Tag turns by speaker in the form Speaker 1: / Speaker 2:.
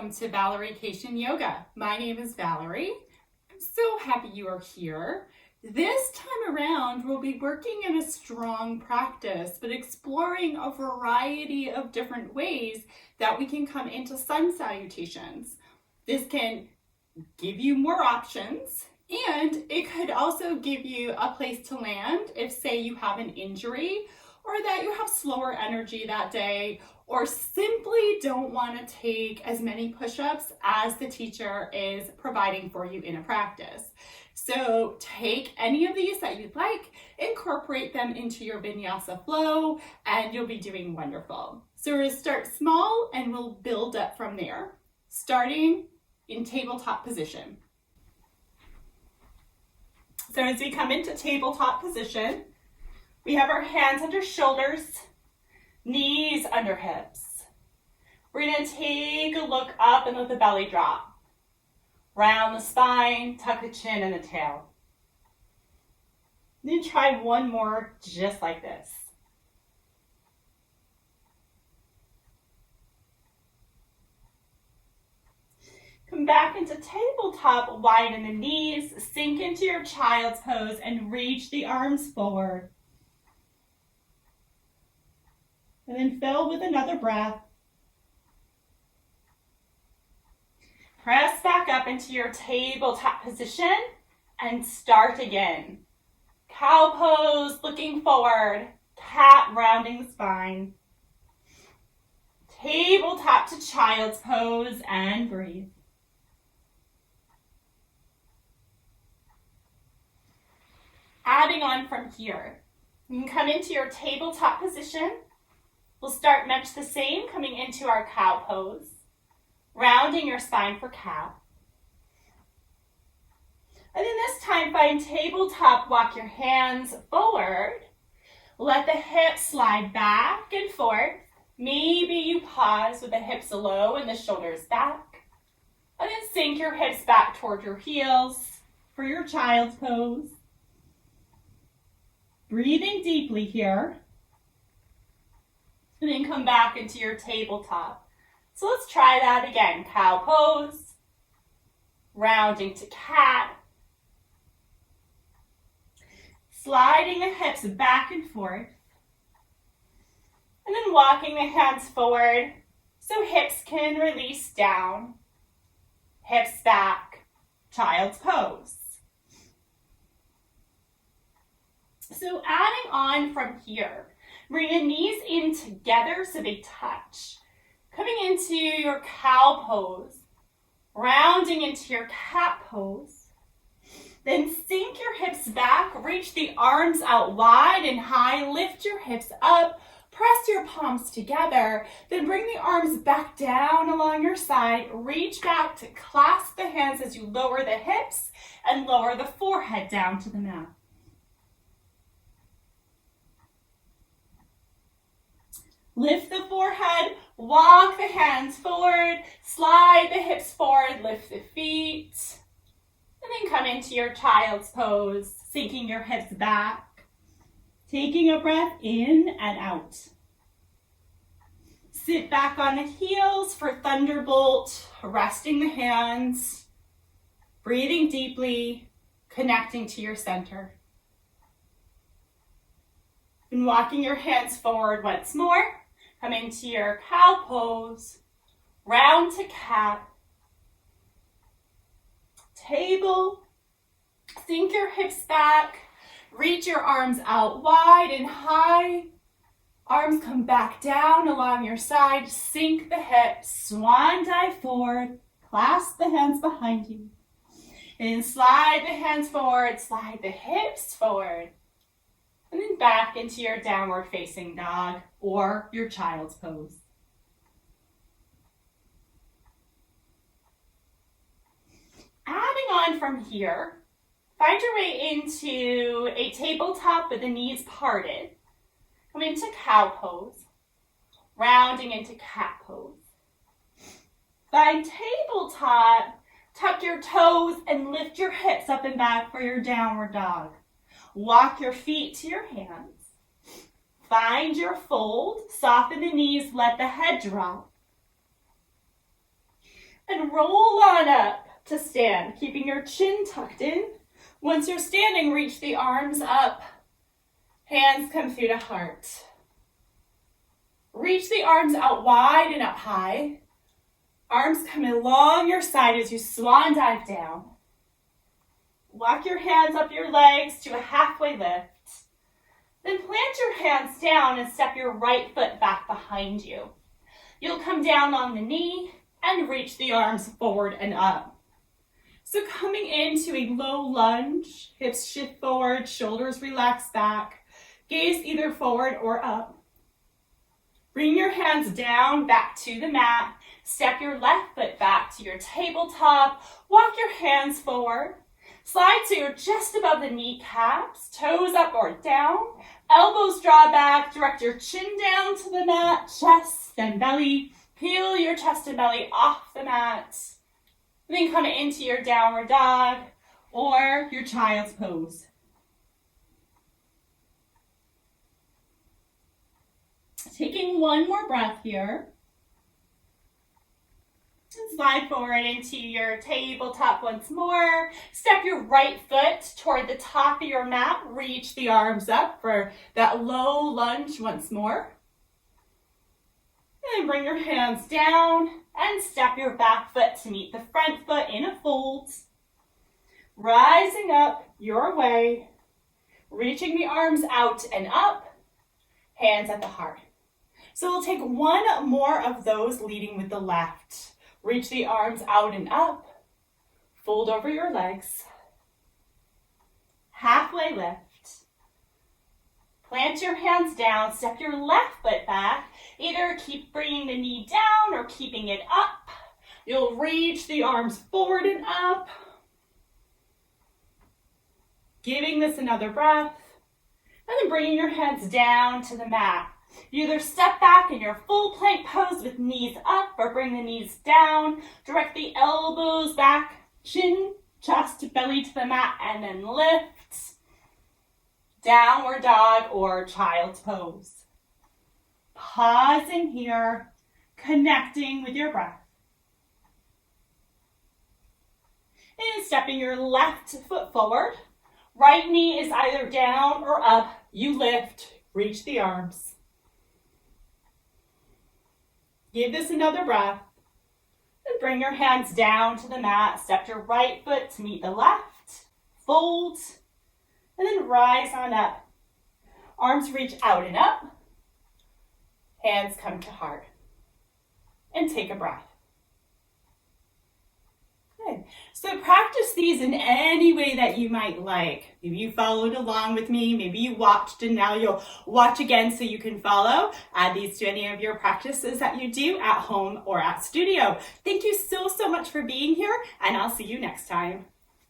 Speaker 1: welcome to Valeriekacianyoga. My name is Valerie. I'm so happy you are here. This time around, we'll be working in a strong practice, but exploring a variety of different ways that we can come into sun salutations. This can give you more options, and it could also give you a place to land if, say, you have an injury or that you have slower energy that day, or simply don't want to take as many push-ups as the teacher is providing for you in a practice. So take any of these that you'd like, incorporate them into your vinyasa flow, and you'll be doing wonderful. So we're going to start small and we'll build up from there, starting in tabletop position. So as we come into tabletop position, we have our hands under shoulders, knees under hips. We're going to take a look up and let the belly drop. Round the spine, tuck the chin and the tail. Then try one more just like this. Come back into tabletop, widen the knees, sink into your child's pose and reach the arms forward. And then fill with another breath. Press back up into your tabletop position and start again. Cow pose, looking forward. Cat, rounding the spine. Tabletop to child's pose and breathe. Adding on from here, you can come into your tabletop position. We'll start much the same, coming into our cow pose, rounding your spine for cat. And then this time, find tabletop, walk your hands forward. Let the hips slide back and forth. Maybe you pause with the hips low and the shoulders back. And then sink your hips back toward your heels for your child's pose. Breathing deeply here. And then come back into your tabletop. So let's try that again. Cow pose, rounding to cat, sliding the hips back and forth, and then walking the hands forward so hips can release down, hips back, child's pose. So adding on from here, bring the knees in together so they touch. Coming into your cow pose, rounding into your cat pose. Then sink your hips back, reach the arms out wide and high, lift your hips up, press your palms together, then bring the arms back down along your side, reach back to clasp the hands as you lower the hips and lower the forehead down to the mat. Lift the forehead, walk the hands forward, slide the hips forward, lift the feet, and then come into your child's pose, sinking your hips back, taking a breath in and out. Sit back on the heels for thunderbolt, resting the hands, breathing deeply, connecting to your center. And walking your hands forward once more. Come into your cow pose, round to cat, table, sink your hips back, reach your arms out wide and high, arms come back down along your side, sink the hips, swan dive forward, clasp the hands behind you, and slide the hands forward, slide the hips forward. And then back into your downward facing dog or your child's pose. Adding on from here, find your way into a tabletop with the knees parted. Come into cow pose, rounding into cat pose. Find tabletop, tuck your toes and lift your hips up and back for your downward dog. Walk your feet to your hands. Find your fold, soften the knees, let the head drop. And roll on up to stand, keeping your chin tucked in. Once you're standing, reach the arms up. Hands come through to heart. Reach the arms out wide and up high. Arms come along your side as you swan dive down. Walk your hands up your legs to a halfway lift. Then plant your hands down and step your right foot back behind you. You'll come down on the knee and reach the arms forward and up. So coming into a low lunge, hips shift forward, shoulders relax back, gaze either forward or up. Bring your hands down, back to the mat. Step your left foot back to your tabletop. Walk your hands forward. Slide so you're just above the kneecaps, toes up or down. Elbows draw back, direct your chin down to the mat, chest and belly. Peel your chest and belly off the mat. Then come into your downward dog or your child's pose. Taking one more breath here. And slide forward into your tabletop once more. Step your right foot toward the top of your mat. Reach the arms up for that low lunge once more. And bring your hands down and step your back foot to meet the front foot in a fold. Rising up your way. Reaching the arms out and up. Hands at the heart. So we'll take one more of those, leading with the left. Reach the arms out and up. Fold over your legs. Halfway lift. Plant your hands down. Step your left foot back. Either keep bringing the knee down or keeping it up. You'll reach the arms forward and up. Giving this another breath. And then bringing your hands down to the mat. You either step back in your full plank pose with knees up or bring the knees down. Direct the elbows back, chin, chest, belly to the mat, and then lift. Downward dog or child's pose. Pausing here, connecting with your breath. And stepping your left foot forward. Right knee is either down or up. You lift, reach the arms. Give this another breath. And bring your hands down to the mat. Step your right foot to meet the left. Fold. And then rise on up. Arms reach out and up. Hands come to heart. And take a breath. Good. So practice these in any way that you might like. Maybe you followed along with me, maybe you watched and now you'll watch again so you can follow. Add these to any of your practices that you do at home or at studio. Thank you so much for being here, and I'll see you next time.